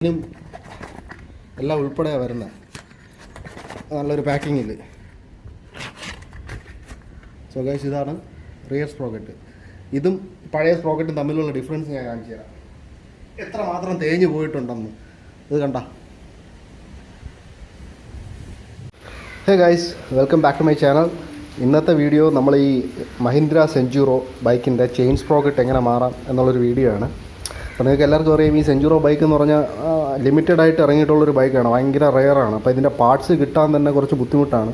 എല്ലാം ഉൾപ്പെടെയാണ് വരുന്നത്, നല്ലൊരു പാക്കിങ്ങിൽ. സോ ഗൈസ്, ഇതാണ് റിയർ സ്പ്രോക്കറ്റ്. ഇതും പഴയ സ്പ്രോക്കറ്റും തമ്മിലുള്ള ഡിഫറൻസ് ഞാൻ കാണിച്ചു തരാം, എത്ര മാത്രം തേഞ്ഞ് പോയിട്ടുണ്ടെന്ന്. ഇത് കണ്ട. Hey guys, welcome back to my channel. ഇന്നത്തെ വീഡിയോ നമ്മൾ ഈ മഹീന്ദ്ര സെഞ്ചൂറോ ബൈക്കിൻ്റെ ചെയിൻ സ്പ്രോക്കറ്റ് എങ്ങനെ മാറാം എന്നുള്ളൊരു വീഡിയോ ആണ്. അപ്പോൾ നിങ്ങൾക്ക് എല്ലാവർക്കും അറിയാം, ഈ സെഞ്ചൂറോ ബൈക്ക് എന്ന് പറഞ്ഞാൽ ലിമിറ്റഡ് ആയിട്ട് ഇറങ്ങിയിട്ടുള്ളൊരു ബൈക്കാണ്, ഭയങ്കര റെയറാണ്. അപ്പോൾ ഇതിൻ്റെ പാർട്സ് കിട്ടാൻ തന്നെ കുറച്ച് ബുദ്ധിമുട്ടാണ്.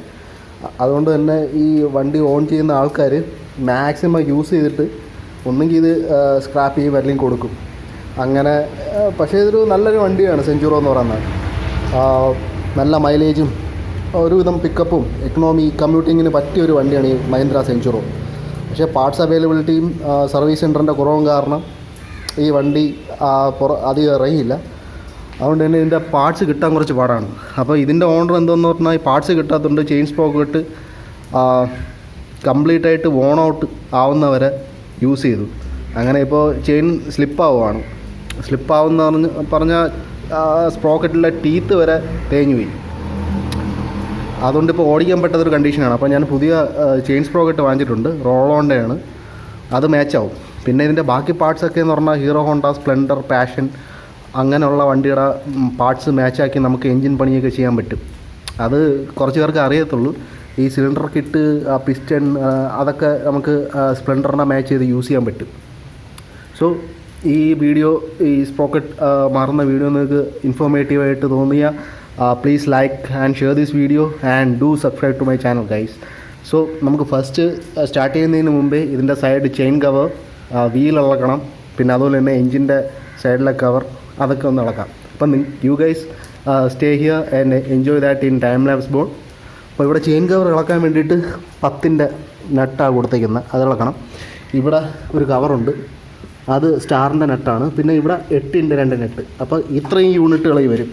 അതുകൊണ്ട് തന്നെ ഈ വണ്ടി ഓൺ ചെയ്യുന്ന ആൾക്കാർ മാക്സിമം യൂസ് ചെയ്തിട്ട് ഒന്നെങ്കിൽ ഇത് സ്ക്രാപ്പ് ചെയ്യും അല്ലെങ്കിൽ കൊടുക്കും അങ്ങനെ. പക്ഷേ ഇതൊരു നല്ലൊരു വണ്ടിയാണ് സെഞ്ചൂറോ എന്ന് പറയുന്നത്. നല്ല മൈലേജും ഒരുവിധം പിക്കപ്പും എക്കണോമി കമ്മ്യൂട്ടിങ്ങിന് പറ്റിയൊരു വണ്ടിയാണ് ഈ മഹീന്ദ്ര സെഞ്ചൂറോ. പക്ഷേ പാർട്സ് അവൈലബിലിറ്റിയും സർവീസ് സെൻറ്ററിൻ്റെ കുറവും കാരണം ഈ വണ്ടി അധികം ഇറങ്ങിയില്ല. അതുകൊണ്ട് തന്നെ ഇതിൻ്റെ പാർട്സ് കിട്ടാൻ കുറച്ച് പാടാണ്. അപ്പോൾ ഇതിൻ്റെ ഓണർ എന്തെന്ന് പറഞ്ഞാൽ ഈ പാർട്സ് കിട്ടാത്തതുകൊണ്ട് ചെയിൻ സ്പ്രോക്കറ്റ് കംപ്ലീറ്റ് ആയിട്ട് വോൺ ഔട്ട് ആവുന്നവരെ യൂസ് ചെയ്തു. അങ്ങനെ ഇപ്പോൾ ചെയിൻ സ്ലിപ്പാവുകയാണ്. സ്ലിപ്പാവുന്ന പറഞ്ഞാൽ സ്പ്രോക്കറ്റിലെ ടീത്ത് വരെ തേഞ്ഞു പോയി. അതുകൊണ്ട് ഇപ്പോൾ ഓടിക്കാൻ പറ്റാത്തൊരു കണ്ടീഷനാണ്. അപ്പോൾ ഞാൻ പുതിയ ചെയിൻ സ്പ്രോക്കറ്റ് വാങ്ങിച്ചിട്ടുണ്ട്, റോളോണ്ടയാണ്. അത് മാച്ചാവും. പിന്നെ ഇതിൻ്റെ ബാക്കി പാർട്സൊക്കെ എന്ന് പറഞ്ഞാൽ ഹീറോ ഹോണ്ട, സ്പ്ലെൻഡർ, പാഷൻ അങ്ങനെയുള്ള വണ്ടിയുടെ പാർട്സ് മാച്ചാക്കി നമുക്ക് എൻജിൻ പണിയൊക്കെ ചെയ്യാൻ പറ്റും. അത് കുറച്ച് പേർക്ക് അറിയത്തുള്ളൂ. ഈ സിലിണ്ടർ കിറ്റ്, പിസ്റ്റൺ അതൊക്കെ നമുക്ക് സ്പ്ലെൻഡറിനെ മാച്ച് ചെയ്ത് യൂസ് ചെയ്യാൻ പറ്റും. സോ ഈ വീഡിയോ, ഈ സ്പ്രോക്കറ്റ് മാറുന്ന വീഡിയോ നിങ്ങൾക്ക് ഇൻഫോർമേറ്റീവായിട്ട് തോന്നിയ please like and share this video and do subscribe to my channel guys. So നമുക്ക് ഫസ്റ്റ് സ്റ്റാർട്ട് ചെയ്യുന്നതിന് മുമ്പേ ഇതിൻ്റെ സൈഡ് ചെയിൻ കവർ, വീൽ ഇളക്കണം. പിന്നെ അതുപോലെ തന്നെ എൻജിൻ്റെ സൈഡിലെ കവർ അതൊക്കെ ഒന്ന് ഇളക്കാം. അപ്പം you guys stay here and enjoy that in time lapse mode. അപ്പോൾ ഇവിടെ ചെയിൻ കവർ ഇളക്കാൻ വേണ്ടിയിട്ട് 10-ൻ്റെ നട്ടാണ് കൊടുത്തേക്കുന്നത്, അത് ഇളക്കണം. ഇവിടെ ഒരു കവറുണ്ട്, അത് സ്റ്റാറിൻ്റെ നെറ്റാണ്. പിന്നെ ഇവിടെ 8-ൻ്റെ 2 നെറ്റ്. അപ്പോൾ ഇത്രയും യൂണിറ്റുകൾ വരും.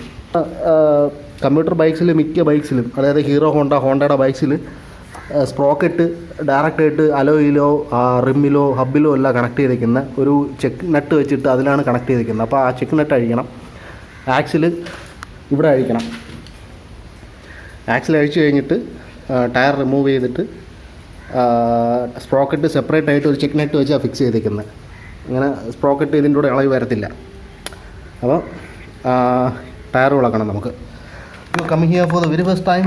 കമ്പ്യൂട്ടർ ബൈക്സിൽ, മിക്ക ബൈക്സിലും, അതായത് ഹീറോ ഹോണ്ട, ഹോണ്ടയുടെ ബൈക്സിൽ സ്പ്രോക്കറ്റ് ഡയറക്റ്റായിട്ട് അലോയിലോ റിമ്മിലോ ഹബിലോ എല്ലാം കണക്ട് ചെയ്തിരിക്കുന്ന ഒരു ചെക്ക് നട്ട് വെച്ചിട്ട് അതിലാണ് കണക്ട് ചെയ്തിരിക്കുന്നത്. അപ്പോൾ ആ ചെക്ക് നട്ട് അഴിക്കണം. ആക്സിൽ ഇവിടെ അഴിക്കണം. ആക്സിൽ അഴിച്ചു കഴിഞ്ഞിട്ട് ടയർ റിമൂവ് ചെയ്തിട്ട് സ്പ്രോക്കറ്റ് സെപ്പറേറ്റ് ആയിട്ട് ഒരു ചെക്ക് നട്ട് വെച്ചാൽ ഫിക്സ് ചെയ്തിരിക്കുന്നത്. അങ്ങനെ സ്പ്രോക്കറ്റ് ഇതിൻ്റെ കൂടെ ഇളകി വരത്തില്ല. അപ്പോൾ ടയർ ഇളക്കണം നമുക്ക്. You coming here for the very first time,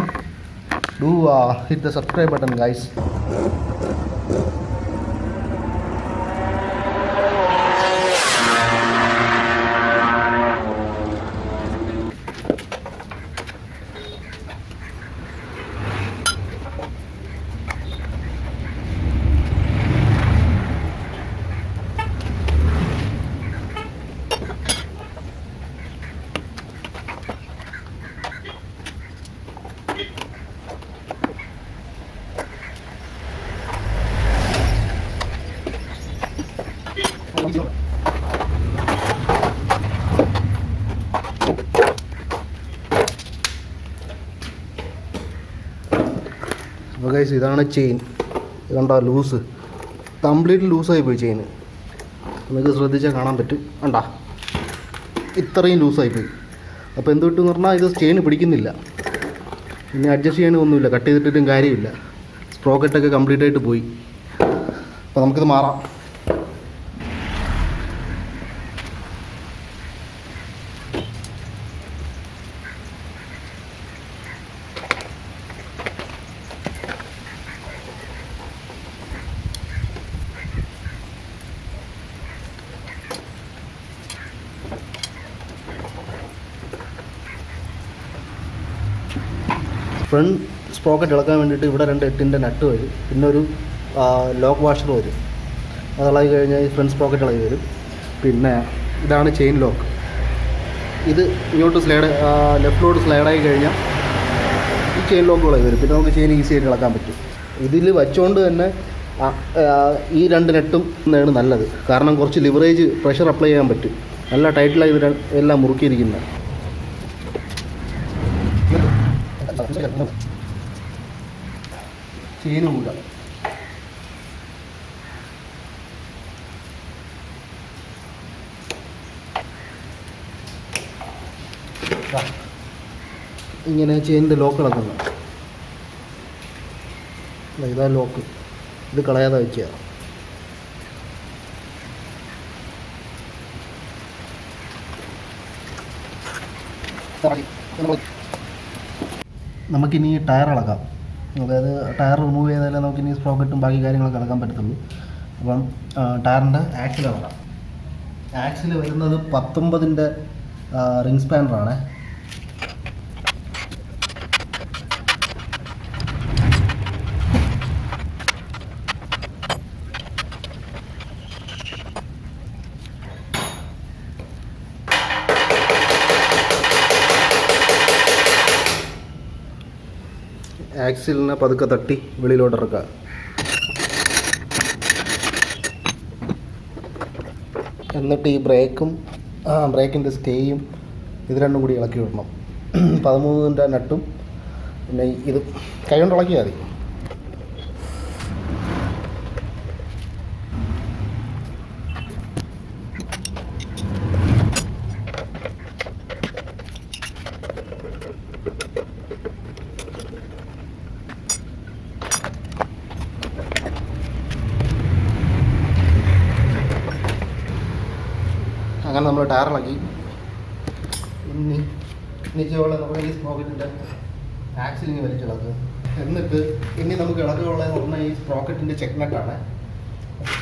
do hit the subscribe button guys. അപ്പോൾ ഗൈസ്, ഇതാണ് ചെയിൻ. ഇതുണ്ടോ ലൂസ്, കംപ്ലീറ്റ് ലൂസായി പോയി ചെയിൻ. നിങ്ങൾക്ക് ശ്രദ്ധിച്ചാൽ കാണാൻ പറ്റും, കണ്ടാ ഇത്രയും ലൂസായിപ്പോയി. അപ്പോൾ എന്ത് കിട്ടുമെന്ന് പറഞ്ഞാൽ ഇത് ചെയിൻ പിടിക്കുന്നില്ല. പിന്നെ അഡ്ജസ്റ്റ് ചെയ്യാനൊന്നുമില്ല, കട്ട് ചെയ്തിട്ടും കാര്യമില്ല. സ്പ്രോക്കറ്റൊക്കെ കംപ്ലീറ്റ് ആയിട്ട് പോയി. അപ്പോൾ നമുക്കിത് മാറാം. ഫ്രണ്ട് സ്പ്രോക്കറ്റ് ഇളക്കാൻ വേണ്ടിയിട്ട് ഇവിടെ 2 8-ൻ്റെ നട്ട് വരും. പിന്നെ ഒരു ലോക്ക് വാഷർ വരും. അത് ഇളകി കഴിഞ്ഞാൽ ഈ ഫ്രണ്ട് സ്പ്രോക്കറ്റ് ഇളകി വരും. പിന്നെ ഇതാണ് ചെയിൻ ലോക്ക്. ഇത് ഇങ്ങോട്ട് ലെഫ്റ്റിലോട്ട് സ്ലൈഡായി കഴിഞ്ഞാൽ ഈ ചെയിൻ ലോക്ക് ഇളകി വരും. പിന്നെ നമുക്ക് ചെയിൻ ഈസി ആയിട്ട് ഇളക്കാൻ പറ്റും. ഇതിൽ വെച്ചുകൊണ്ട് തന്നെ ഈ 2 നെട്ടും ആണ് നല്ലത്. കാരണം കുറച്ച് ലിവറേജ്, പ്രഷർ അപ്ലൈ ചെയ്യാൻ പറ്റും. നല്ല ടൈറ്റിലായി ഇത് എല്ലാം മുറുക്കിയിരിക്കുന്നത്. ചെയിനുമില്ല. ഇങ്ങനെ ചെയിനിൻ്റെ ലോക്ക് കിടക്കുന്നു. ഇതാ ലോക്ക്. ഇത് കളയാതെ വയ്ക്കുക. നമുക്കിനി ടയർ ഇളക്കാം. അതായത് ടയർ റിമൂവ് ചെയ്താലേ നമുക്കിനി സ്പ്രോക്കറ്റും ബാക്കി കാര്യങ്ങളൊക്കെ ഇളക്കാൻ പറ്റത്തുള്ളൂ. അപ്പം ടയറിൻ്റെ ആക്സിൽ ഇളക്കാം. ആക്സിൽ വരുന്നത് 19-ൻ്റെ റിംഗ് സ്പാനറാണ്. ആക്സിലിനെ പതുക്കെ തട്ടി വെളിയിലോട്ട് ഇറക്കുക. എന്നിട്ട് ഈ ബ്രേക്കിൻ്റെ സ്റ്റേയും ഇത് രണ്ടും കൂടി ഇളക്കി വിടണം. 13-ൻ്റെ നട്ടും പിന്നെ ഇത് കൈ കൊണ്ട് ഇളക്കിയാൽ മതി. അങ്ങനെ നമ്മൾ ടയർ ഇളക്കി. ഇനിച്ചുള്ള നമ്മൾ ഈ സ്പ്രോക്കറ്റിൻ്റെ ആക്സിലിങ് വലിച്ചിളക്കുക. എന്നിട്ട് ഇനി നമുക്ക് ഇളക്കുള്ളതെന്ന് പറഞ്ഞാൽ ഈ സ്പ്രോക്കറ്റിൻ്റെ ചെക്ക് നട്ടാണ്.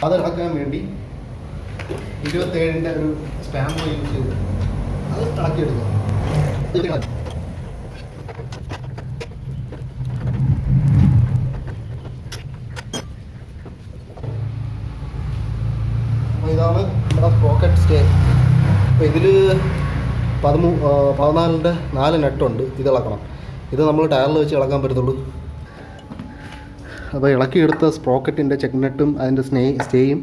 അത് ഇളക്കാൻ വേണ്ടി 27-ൻ്റെ ഒരു സ്പാനർ യൂസ് ചെയ്ത് അത് ഇളക്കിയെടുക്കുക. അപ്പോൾ ഇതാണ് നമ്മുടെ സ്പ്രോക്കറ്റ് സ്റ്റേ. അപ്പോൾ ഇതിൽ 14-ൻ്റെ 4 നട്ടുണ്ട്. ഇത് ഇളക്കണം. ഇത് നമ്മൾ ടയറിൽ വെച്ച് ഇളക്കാൻ പറ്റത്തുള്ളൂ. അപ്പോൾ ഇളക്കിയെടുത്ത സ്പ്രോക്കറ്റിൻ്റെ ചെക്ക് നട്ടും അതിൻ്റെ സ്റ്റേയും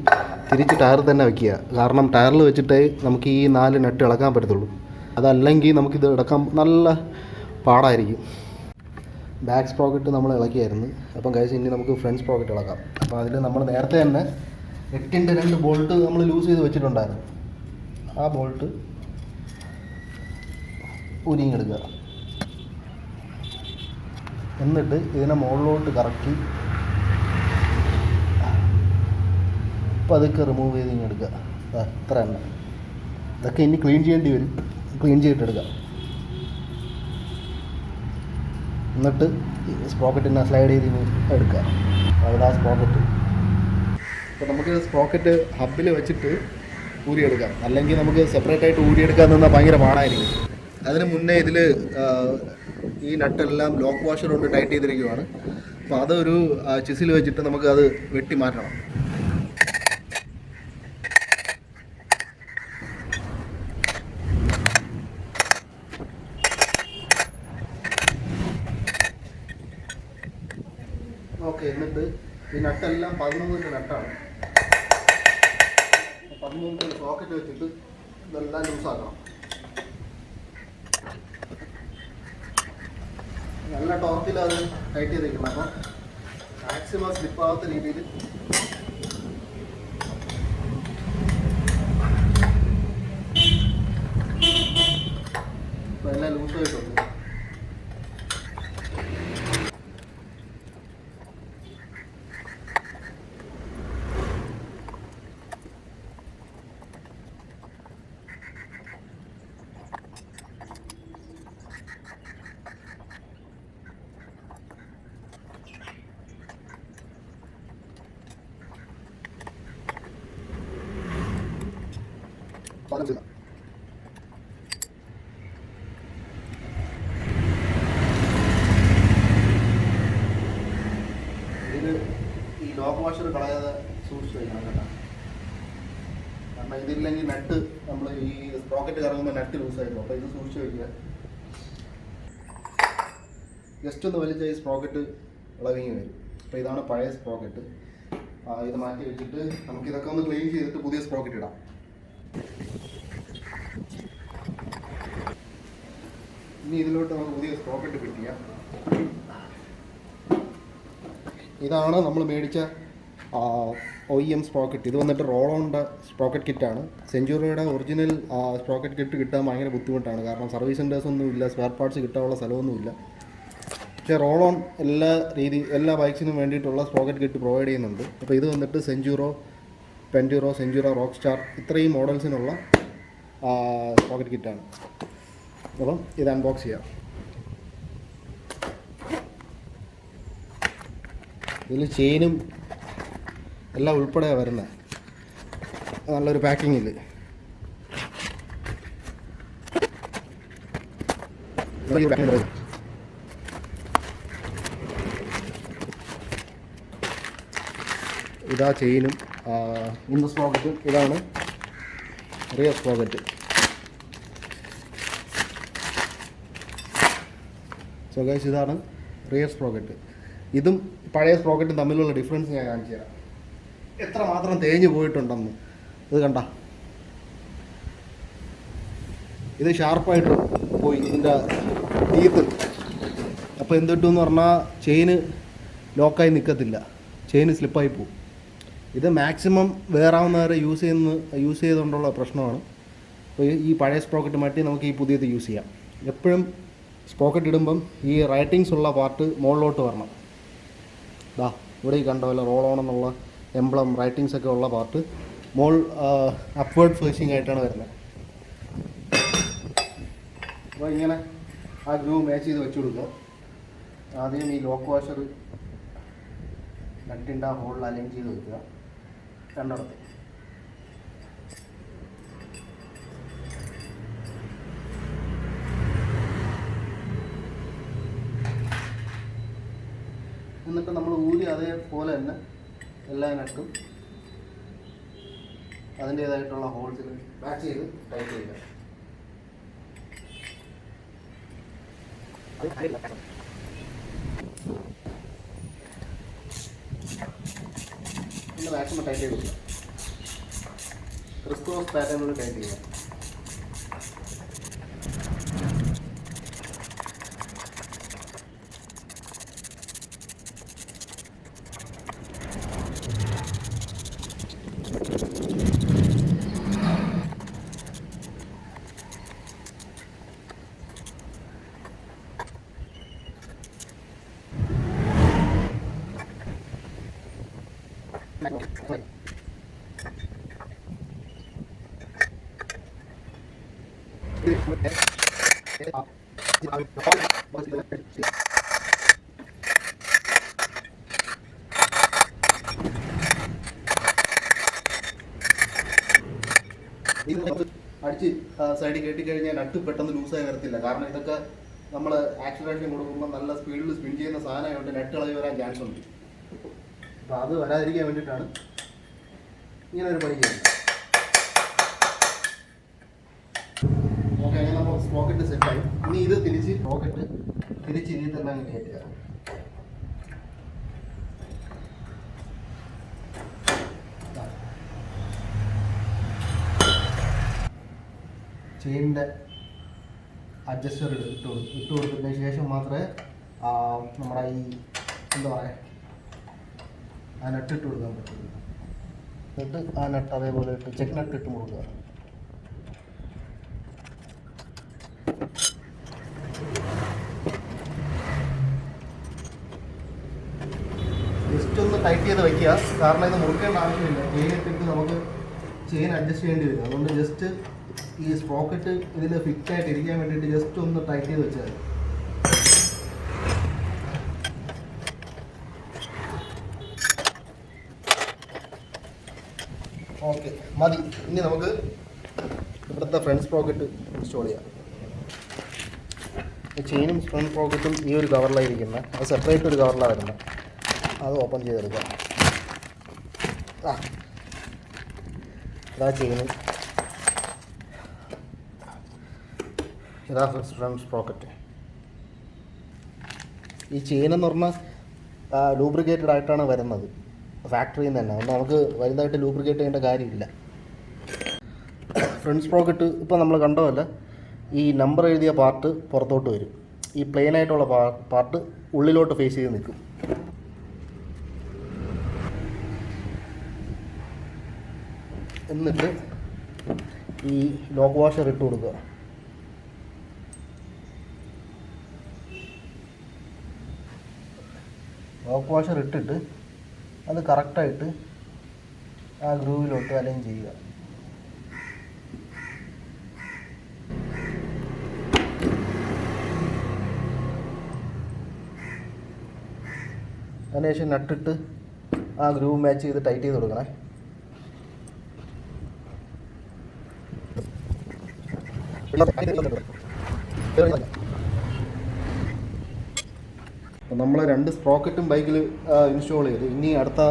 തിരിച്ച് ടയറിൽ തന്നെ വയ്ക്കുക. കാരണം ടയറിൽ വെച്ചിട്ടേ നമുക്ക് ഈ 4 നട്ട് ഇളക്കാൻ പറ്റത്തുള്ളൂ. അതല്ലെങ്കിൽ നമുക്കിത് ഇളക്കാൻ നല്ല പാടായിരിക്കും. ബാക്ക് സ്പ്രോക്കറ്റ് നമ്മൾ ഇളക്കിയായിരുന്നു. അപ്പം കഴിച്ച് ഇനി നമുക്ക് ഫ്രണ്ട് സ്പ്രോക്കറ്റ് ഇളക്കാം. അപ്പോൾ അതിൽ നമ്മൾ നേരത്തെ തന്നെ 8-ൻ്റെ 2 ബോൾട്ട് നമ്മൾ ലൂസ് ചെയ്ത് വെച്ചിട്ടുണ്ടായിരുന്നു. ആ ബോൾട്ട് ഉരിഞ്ഞെടുക്കുക. എന്നിട്ട് ഇതിനെ മുകളിലോട്ട് കറക്കി പതുക്കെ റിമൂവ് ചെയ്ത് ഇങ്ങെടുക്കുക. ഇത്ര എണ്ണ ഇതൊക്കെ ഇനി ക്ലീൻ ചെയ്യേണ്ടി വരും. ക്ലീൻ ചെയ്തിട്ടെടുക്കുക. എന്നിട്ട് സ്പ്രോക്കറ്റിനെ സ്ലൈഡ് ചെയ്ത് എടുക്കുക. അതാ സ്പ്രോക്കറ്റ്. അപ്പോൾ നമുക്ക് സ്പ്രോക്കറ്റ് ഹബിൽ വെച്ചിട്ട് ഊരിയെടുക്കാം. അല്ലെങ്കിൽ നമുക്ക് സെപ്പറേറ്റ് ആയിട്ട് ഊരിയെടുക്കാൻ നിന്നാൽ ഭയങ്കര പാടായിരിക്കും. അതിന് മുന്നേ ഇതിൽ ഈ നട്ടെല്ലാം ലോക്ക് വാഷർ കൊണ്ട് ടൈറ്റ് ചെയ്തിരിക്കുകയാണ്. അപ്പോൾ അതൊരു ചിസിൽ വെച്ചിട്ട് നമുക്ക് അത് വെട്ടി മാറ്റണം. ഓക്കെ. എന്നിട്ട് ഈ നട്ടെല്ലാം 13-ൻ്റെ നട്ടാണ്. 13-ൻ്റെ സോക്കറ്റ് വെച്ചിട്ട് ഇതെല്ലാം ലൂസാക്കണം. നല്ല ടോർക്കിൽ അത് ടൈറ്റ് ചെയ്തിരിക്കണം. അപ്പം മാക്സിമം സ്ലിപ്പാകാത്ത രീതിയിൽ ഇപ്പം എല്ലാം ലൂസായിട്ടുണ്ട്. പാകം ചെയ്താൽ ഇതിൽ ഈ ലോക്ക് വാഷർ കളയാതെ സൂക്ഷിച്ച് വയ്ക്കണം കേട്ടോ. കാരണം ഇതില്ലെങ്കിൽ നട്ട് നമ്മൾ ഈ സ്പ്രോക്കറ്റ് കറങ്ങുമ്പോൾ നട്ട് ലൂസായിരുന്നു. അപ്പോൾ ഇത് സൂക്ഷിച്ച് വയ്ക്കുക. ജസ്റ്റ് ഒന്ന് വലിച്ച ഈ സ്പ്രോക്കറ്റ് ഇളവിങ്ങി വരും. അപ്പോൾ ഇതാണ് പഴയ സ്പ്രോക്കറ്റ്. ഇത് മാറ്റി വെച്ചിട്ട് നമുക്കിതൊക്കെ ഒന്ന് ക്ലീൻ ചെയ്തിട്ട് പുതിയ സ്പ്രോക്കറ്റ് ഇടാം. ഇനി ഇതിലോട്ട് നമുക്ക് പുതിയ സ്പ്രോക്കറ്റ് ഫിറ്റ് ചെയ്യാം. ഇതാണ് നമ്മൾ മേടിച്ച OEM സ്പ്രോക്കറ്റ്. ഇത് വന്നിട്ട് റോൾ ഓണിൻ്റെ സ്പ്രോക്കറ്റ് കിറ്റാണ്. സെഞ്ചുറിയുടെ ഒറിജിനൽ സ്പ്രോക്കറ്റ് കിറ്റ് കിട്ടാൻ ഭയങ്കര ബുദ്ധിമുട്ടാണ്. കാരണം സർവീസ് സെൻറ്റേഴ്സൊന്നും ഇല്ല, സ്പെയർ പാർട്സ് കിട്ടാനുള്ള സ്ഥലമൊന്നുമില്ല. പക്ഷേ റോൾ ഓൺ എല്ലാ ബൈക്സിനും വേണ്ടിയിട്ടുള്ള സ്പ്രോക്കറ്റ് കിറ്റ് പ്രൊവൈഡ് ചെയ്യുന്നുണ്ട്. അപ്പോൾ ഇത് വന്നിട്ട് സെഞ്ചുറോ, പെൻഡ്യൂറോ, സെഞ്ചുറോ, റോക്ക് സ്റ്റാർ ഇത്രയും മോഡൽസിനുള്ള സ്പ്രോക്കറ്റ് കിറ്റാണ്. അപ്പം ഇത് അൺബോക്സ് ചെയ്യാം. ഇതിൽ ചെയിനും എല്ലാം ഉൾപ്പെടെയാണ് വരുന്നത്. നല്ലൊരു പാക്കിങ്ങിൽ. ഇതാ ചെയിനും ഇന്ന് സ്പ്രോക്കറ്റും. ഇതാണ് റിയർ സ്പ്രോക്കറ്റ്. സോ ഗൈസ്, ഇതാണ് റിയർ സ്പ്രോക്കറ്റ്. ഇതും പഴയ സ്പ്രോക്കറ്റും തമ്മിലുള്ള ഡിഫറൻസ് ഞാൻ കാണിച്ചു തരാം. എത്ര മാത്രം തേഞ്ഞ് പോയിട്ടുണ്ടെന്ന് ഇത് കണ്ട. ഇത് ഷാർപ്പായിട്ട് പോയി ഇതിൻ്റെ ടീത്ത്. അപ്പോൾ എന്ത് കിട്ടുമെന്ന് പറഞ്ഞാൽ ചെയിന് ലോക്കായി നിൽക്കത്തില്ല, ചെയിന് സ്ലിപ്പായി പോകും. ഇത് മാക്സിമം വേറാവുന്നവരെ യൂസ് ചെയ്തുകൊണ്ടുള്ള പ്രശ്നമാണ്. അപ്പോൾ ഈ പഴയ സ്പ്രോക്കറ്റ് മാറ്റി നമുക്ക് ഈ പുതിയത് യൂസ് ചെയ്യാം. എപ്പോഴും സ്പ്രോക്കറ്റ് ഇടുമ്പം ഈ റൈറ്റിങ്സ് ഉള്ള പാർട്ട് മുകളിലോട്ട് വരണം. ദാ ഇവിടെ ഈ കണ്ട പോലെ റോൾ ഓൺ എന്നുള്ള എംബ്ലം റൈറ്റിങ്സ് ഒക്കെ ഉള്ള പാർട്ട് അപ്വേർഡ് ഫേസിങ് ആയിട്ടാണ് വരുന്നത്. അപ്പോൾ ഇങ്ങനെ ആ ഗ്രൂ മാച്ച് ചെയ്ത് വെച്ച് കൊടുക്കുക. ആദ്യം ഈ ലോക്ക് വാഷർ നട്ടിൻ്റെ ആ ഹോളിൽ അലൈൻ ചെയ്ത് വെക്കുക രണ്ടിടത്ത്. എന്നിട്ട് നമ്മൾ ഊരി അതേപോലെ തന്നെ എല്ലാ നട്ടും അതിൻ്റേതായിട്ടുള്ള ഹോൾസിൽ മാച്ച് ചെയ്ത് ടൈറ്റ് ചെയ്യുക. പിന്നെ മാക്സിമം ടൈറ്റ് ചെയ്ത് കൊടുക്കുക. ക്രിസ്ക്രോസ് പാറ്റേണിൽ ടൈറ്റ് ചെയ്യുക. അടിച്ച് സൈഡിൽ കെട്ടിക്കഴിഞ്ഞാൽ നട്ട് പെട്ടെന്ന് ലൂസായി വരത്തില്ല. കാരണം ഇതൊക്കെ നമ്മൾ ആക്സിലറേഷൻ കൊടുക്കുമ്പോൾ നല്ല സ്പീഡിൽ സ്പിൻ ചെയ്യുന്ന സാധനമായതുകൊണ്ട് നട്ട് ഇളകി വരാൻ ചാൻസ് ഉണ്ട്. അപ്പോൾ അത് വരാതിരിക്കാൻ വേണ്ടിയിട്ടാണ് ഇങ്ങനെ ഒരു പണി ചെയ്യുന്നത്. ഓക്കെ, അങ്ങനെ നമ്മൾ സ്പ്രോക്കറ്റ് സെറ്റായി. ഇനി ഇത് സ്പ്രോക്കറ്റ് തിരിച്ച് ഇനി തന്നെ അങ്ങ് കയറ്റുക. ചെയിനിൻ്റെ അഡ്ജസ്റ്റർ ഇട്ട് കൊടുത്തതിന് ശേഷം മാത്രമേ നമ്മുടെ ഈ എന്താ പറയുക ആ നട്ട് ഇട്ട് കൊടുക്കാൻ പറ്റുള്ളൂ. എന്നിട്ട് ആ നട്ട് അതേപോലെ ഇട്ട് ചെക്ക് നട്ട് ഇട്ട് കൊടുക്കുക. ജസ്റ്റ് ഒന്ന് ടൈറ്റ് ചെയ്ത് വയ്ക്കുക. കാരണം ഇത് മുറുക്കേണ്ട ആവശ്യമില്ല. ചെയിൻ ഇട്ടിട്ട് നമുക്ക് ചെയിൻ അഡ്ജസ്റ്റ് ചെയ്യേണ്ടി വരും. അതുകൊണ്ട് ജസ്റ്റ് ഈ സ്പ്രോക്കറ്റ് ഇതിൽ ഫിറ്റായിട്ട് ഇരിക്കാൻ വേണ്ടിയിട്ട് ജസ്റ്റ് ഒന്ന് ടൈറ്റ് ചെയ്ത് വെച്ചാൽ മതി. ഓക്കെ, മതി. ഇനി നമുക്ക് ഇവിടുത്തെ ഫ്രണ്ട് സ്പ്രോക്കറ്റ് ഇൻസ്റ്റാൾ ചെയ്യാം. ചെയിനും ഫ്രണ്ട് സ്പ്രോക്കറ്റും ഈ ഒരു കവറിലായിരിക്കുന്നത്. അത് സെപ്പറേറ്റ് ഒരു കവറിലാണ് വരുന്നത്. അത് ഓപ്പൺ ചെയ്തെടുക്കാം. ഇതാ ചെയിനും ഇതാ ഫ്രണ്ട് സ്പ്രോക്കറ്റ്. ഈ ചെയിൻ എന്ന് പറഞ്ഞാൽ ലൂബ്രിക്കേറ്റഡ് ആയിട്ടാണ് വരുന്നത് ഫാക്ടറിയിൽ നിന്ന് തന്നെ. അതുകൊണ്ട് നമുക്ക് വലുതായിട്ട് ലൂബ്രിക്കേറ്റ് ചെയ്യേണ്ട കാര്യമില്ല. ഫ്രണ്ട് സ്പ്രോക്കറ്റ് ഇപ്പോൾ നമ്മൾ കണ്ടതല്ല, ഈ നമ്പർ എഴുതിയ പാർട്ട് പുറത്തോട്ട് വരും. ഈ പ്ലെയിൻ ആയിട്ടുള്ള പാർട്ട് ഉള്ളിലോട്ട് ഫേസ് ചെയ്ത് നിൽക്കും. എന്നിട്ട് ഈ ലോക്ക് വാഷർ ഇട്ട് കൊടുക്കുക. ലോക്ക് വാഷർ ഇട്ടിട്ട് അത് കറക്റ്റായിട്ട് ആ ഗ്രൂവിലോട്ട് അലൈൻ ചെയ്യുക. അതിനുശേഷം നട്ടിട്ട് ആ ഗ്രൂവ് മാച്ച് ചെയ്ത് ടൈറ്റ് ചെയ്ത് കൊടുക്കണേ. നമ്മൾ 2 സ്പ്രോക്കറ്റും ബൈക്കിൽ ഇൻസ്റ്റാൾ ചെയ്തു. ഇനി അടുത്ത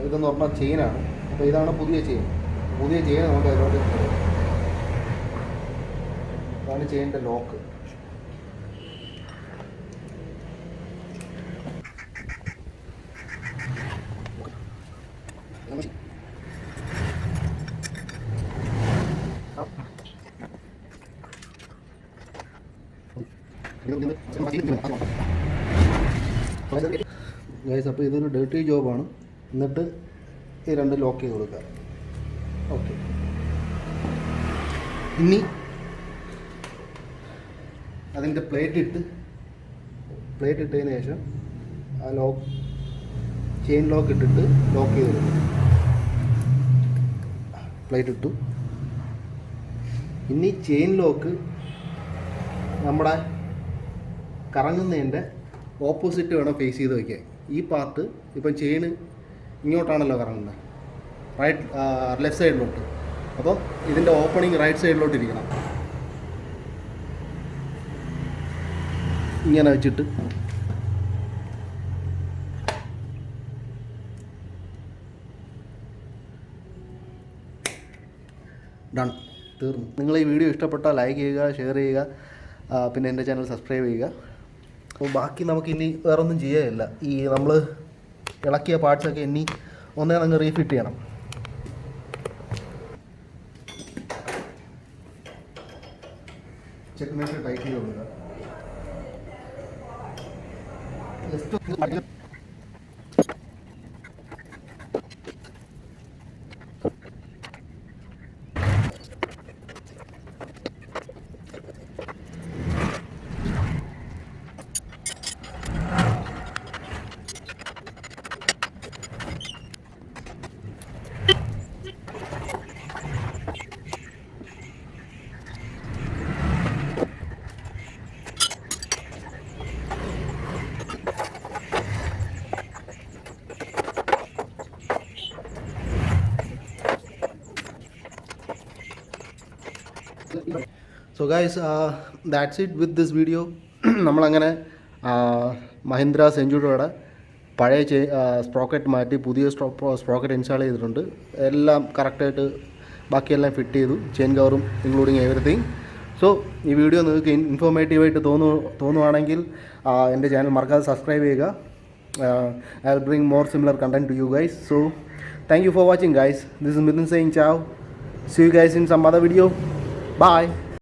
ഇതെന്ന് പറഞ്ഞാൽ ചെയിനാണ്. അപ്പോൾ ഇതാണ് പുതിയ ചെയിൻ നമുക്ക് അതിലോട്ട് അതാണ് ചെയിനിൻ്റെ ലോക്ക്. ഗൈസ്, അപ്പോൾ ഇതൊരു ഡേർട്ടി ജോബാണ്. എന്നിട്ട് ഈ 2 ലോക്ക് ചെയ്ത് കൊടുക്കുക. ഓക്കെ, ഇനി അതിൻ്റെ പ്ലേറ്റ് ഇട്ടതിന് ശേഷം ആ ചെയിൻ ലോക്ക് ഇട്ടിട്ട് ലോക്ക് ചെയ്ത് കൊടുക്കും. പ്ലേറ്റ് ഇട്ടു. ഇനി ചെയിൻ ലോക്ക് നമ്മുടെ കറങ്ങുന്നതിൻ്റെ ഓപ്പോസിറ്റ് വേണം ഫേസ് ചെയ്ത് വയ്ക്കാൻ. ഈ പാർട്ട് ഇപ്പം ചെയിൻ ഇങ്ങോട്ടാണല്ലോ കറങ്ങുന്നത്, ലെഫ്റ്റ് സൈഡിലോട്ട്. അപ്പം ഇതിൻ്റെ ഓപ്പണിങ് റൈറ്റ് സൈഡിലോട്ട് ഇരിക്കണം. ഇങ്ങനെ വെച്ചിട്ട് ഡൺ, തീർന്നു. നിങ്ങൾ ഈ വീഡിയോ ഇഷ്ടപ്പെട്ടാൽ ലൈക്ക് ചെയ്യുക, ഷെയർ ചെയ്യുക, പിന്നെ എൻ്റെ ചാനൽ സബ്സ്ക്രൈബ് ചെയ്യുക. അപ്പോൾ ബാക്കി നമുക്കിനി വേറൊന്നും ചെയ്യാനില്ല. ഈ നമ്മൾ ഇളക്കിയ പാർട്സൊക്കെ ഇനി ഒന്നേ റീഫിറ്റ് ചെയ്യണം. ചെക്ക് ടൈറ്റ് ചെയ്ത് കൊടുക്കുക. So guys, that's it with this video. നമ്മളങ്ങനെ മഹീന്ദ്ര സെഞ്ചുറിയുടെ പഴയ സ്പ്രോക്കറ്റ് മാറ്റി പുതിയ സ്പ്രോക്കറ്റ് ഇൻസ്റ്റാൾ ചെയ്തിട്ടുണ്ട്. എല്ലാം കറക്റ്റായിട്ട് ബാക്കിയെല്ലാം ഫിറ്റ് ചെയ്തു, ചെയിൻ കവറും ഇൻക്ലൂഡിങ് എവറിത്തിങ്. സോ ഈ വീഡിയോ നിങ്ങൾക്ക് ഇൻഫോർമേറ്റീവായിട്ട് തോന്നുവാണെങ്കിൽ എൻ്റെ ചാനൽ മറക്കാതെ സബ്സ്ക്രൈബ് ചെയ്യുക. I will bring more similar content to you guys. So thank you for watching guys. This is Mithun saying ciao. See you guys in some other video. Bye.